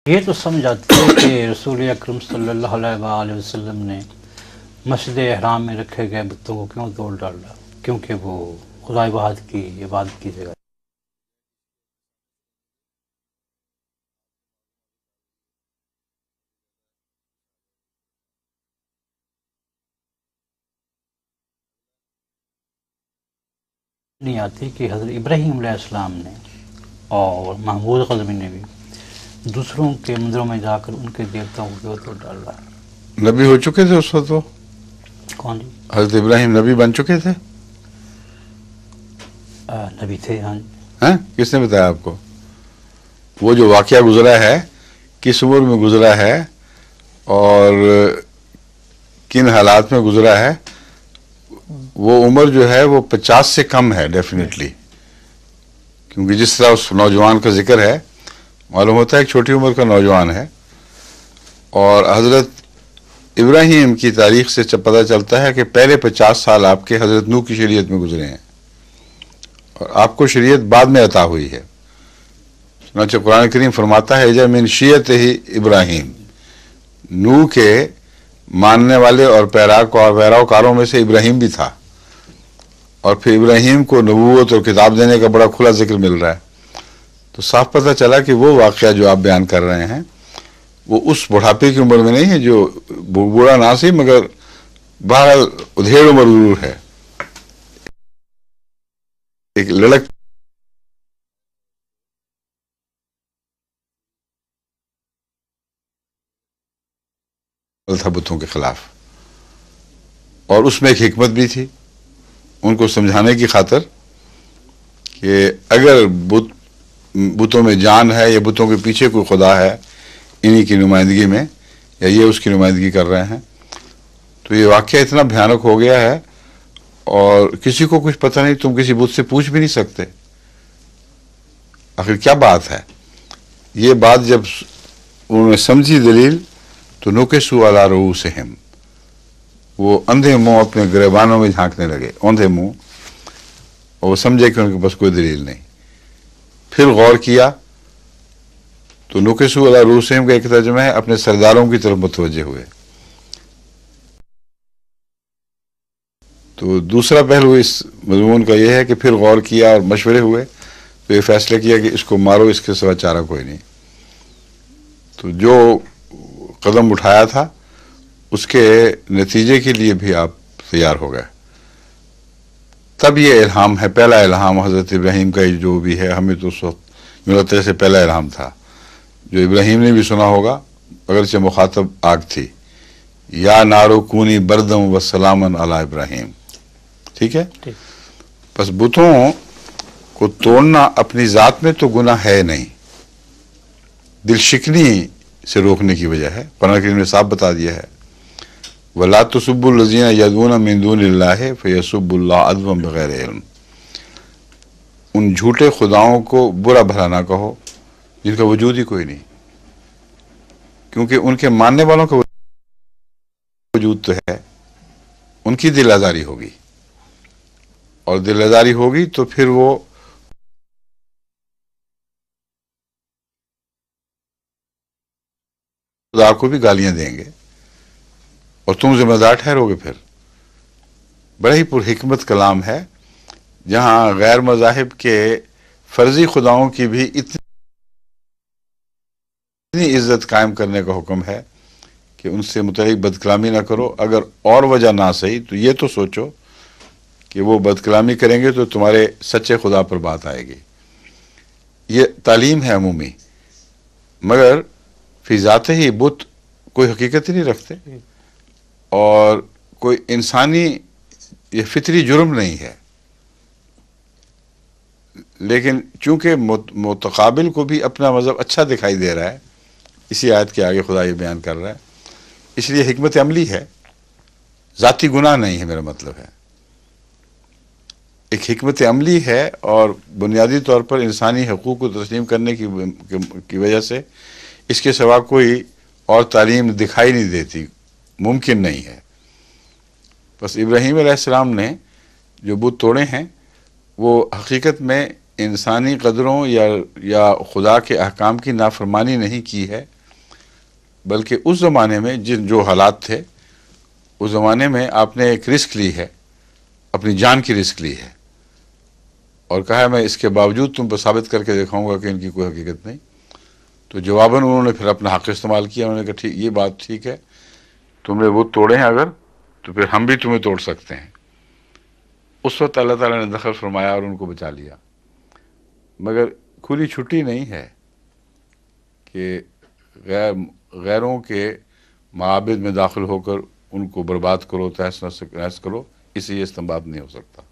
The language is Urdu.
یہ تو سمجھ آتی ہے کہ رسول اکرم صلی اللہ علیہ وآلہ وسلم نے مسجد احرام میں رکھے گئے بتوں کو کیوں توڑ ڈالا، کیونکہ وہ خدائے واحد کی عبادت کی جگہ نہیں آتی کہ حضرت ابراہیم علیہ السلام نے اور محمود غزنوی نے بھی دوسروں کے مندروں میں جا کر ان کے دیوتاؤں کو کیوں توڑ ڈالا۔ نبی ہو چکے تھے اس وقت وہ؟ کون جی؟ حضرت ابراہیم نبی بن چکے تھے؟ نبی تھے، ہاں جی۔ ہیں؟ کس نے بتایا آپ کو؟ وہ جو واقعہ گزرا ہے کس عمر میں گزرا ہے اور کن حالات میں گزرا ہے، وہ عمر جو ہے وہ 50 سے کم ہے ڈیفینیٹلی، کیونکہ جس طرح اس نوجوان کا ذکر ہے معلوم ہوتا ہے ایک چھوٹی عمر کا نوجوان ہے، اور حضرت ابراہیم کی تاریخ سے پتہ چلتا ہے کہ پہلے 50 سال آپ کے حضرت نوح کی شریعت میں گزرے ہیں اور آپ کو شریعت بعد میں عطا ہوئی ہے۔ چنانچہ قرآن کریم فرماتا ہے من شیعت ہی ابراہیم، نوح کے ماننے والے اور پیروکاروں میں سے ابراہیم بھی تھا، اور پھر ابراہیم کو نبوت اور کتاب دینے کا بڑا کھلا ذکر مل رہا ہے، تو صاف پتہ چلا کہ وہ واقعہ جو آپ بیان کر رہے ہیں وہ اس بڑھاپے کی عمر میں نہیں ہے، جو بوڑھا نہ سی مگر بہرحال ادھیڑ عمر ضرور ہے، ایک لڑک تھا بتوں کے خلاف، اور اس میں ایک حکمت بھی تھی ان کو سمجھانے کی خاطر کہ اگر بتوں میں جان ہے یا بتوں کے پیچھے کوئی خدا ہے انہی کی نمائندگی میں، یا یہ اس کی نمائندگی کر رہے ہیں، تو یہ واقعہ اتنا بھیانک ہو گیا ہے اور کسی کو کچھ پتہ نہیں، تم کسی بت سے پوچھ بھی نہیں سکتے آخر کیا بات ہے۔ یہ بات جب انہوں نے سمجھی دلیل تو نکسوا علی رؤوسہم، وہ اندھے منہ اپنے گریبانوں میں جھانکنے لگے، اوندھے منہ، اور وہ سمجھے کہ ان کے پاس کوئی دلیل نہیں۔ پھر غور کیا تو نکسوا علی رؤوسہم کا ایک ترجمہ ہے اپنے سرداروں کی طرف متوجہ ہوئے۔ تو دوسرا پہلو اس مضمون کا یہ ہے کہ پھر غور کیا اور مشورے ہوئے تو یہ فیصلہ کیا کہ اس کو مارو، اس کے سوا چارہ کوئی نہیں۔ تو جو قدم اٹھایا تھا اس کے نتیجے کے لیے بھی آپ تیار ہو گئے۔ تب یہ الہام ہے، پہلا الہام حضرت ابراہیم کا جو بھی ہے، ہمیں تو اس وقت ملتے سے پہلا الہام تھا جو ابراہیم نے بھی سنا ہوگا، اگرچہ مخاطب آگ تھی، یا نارو کونی بردم و سلامن علی ابراہیم، ٹھیک ہے۔ بس بتوں کو توڑنا اپنی ذات میں تو گناہ ہے نہیں، دل شکنی سے روکنے کی وجہ ہے، قرآن کریم نے صاف بتا دیا ہے وَلَا تُسُبُّوا الَّذِينَ يَدْعُونَ مِن دُونِ اللَّهِ فَيَسُبُّوا اللَّهَ عَدْوًا بِغَيْرِ علم، ان جھوٹے خداؤں کو برا بھلا نہ کہو جن کا وجود ہی کوئی نہیں، کیونکہ ان کے ماننے والوں کا وجود تو ہے، ان کی دل آزاری ہوگی، اور دل آزاری ہوگی تو پھر وہ خدا کو بھی گالیاں دیں گے اور تم ذمہ دار ٹھہرو گے۔ پھر بڑا ہی پر حکمت کلام ہے، جہاں غیر مذاہب کے فرضی خداؤں کی بھی اتنی عزت قائم کرنے کا حکم ہے کہ ان سے متعلق بد کلامی نہ کرو، اگر اور وجہ نہ صحیح تو یہ تو سوچو کہ وہ بد کلامی کریں گے تو تمہارے سچے خدا پر بات آئے گی۔ یہ تعلیم ہے عمومی، مگر فی ذات ہی بت کوئی حقیقت ہی نہیں رکھتے، اور کوئی انسانی یہ فطری جرم نہیں ہے، لیکن چونکہ متقابل کو بھی اپنا مذہب اچھا دکھائی دے رہا ہے، اسی آیت کے آگے خدا یہ بیان کر رہا ہے، اس لیے حکمت عملی ہے، ذاتی گناہ نہیں ہے، میرا مطلب ہے ایک حکمت عملی ہے، اور بنیادی طور پر انسانی حقوق کو تسلیم کرنے کی وجہ سے اس کے سوا کوئی اور تعلیم دکھائی نہیں دیتی، ممکن نہیں ہے۔ بس ابراہیم علیہ السلام نے جو بت توڑے ہیں وہ حقیقت میں انسانی قدروں یا خدا کے احکام کی نافرمانی نہیں کی ہے، بلکہ اس زمانے میں جو حالات تھے اس زمانے میں آپ نے ایک رسک لی ہے، اپنی جان کی رسک لی ہے، اور کہا ہے میں اس کے باوجود تم کو ثابت کر کے دکھاؤں گا کہ ان کی کوئی حقیقت نہیں. تو جواباً انہوں نے پھر اپنا حق استعمال کیا. انہوں نے کہا ٹھیک، یہ بات ٹھیک ہے، تم نے وہ توڑے ہیں اگر، تو پھر ہم بھی تمہیں توڑ سکتے ہیں. اس وقت اللہ تعالیٰ نے دخل فرمایا اور ان کو بچا لیا. مگر کھلی چھٹی نہیں ہے کہ غیروں کے معابد میں داخل ہو کر ان کو برباد کرو، تہس نہس کرو. اس سے یہ استنباط نہیں ہو سکتا.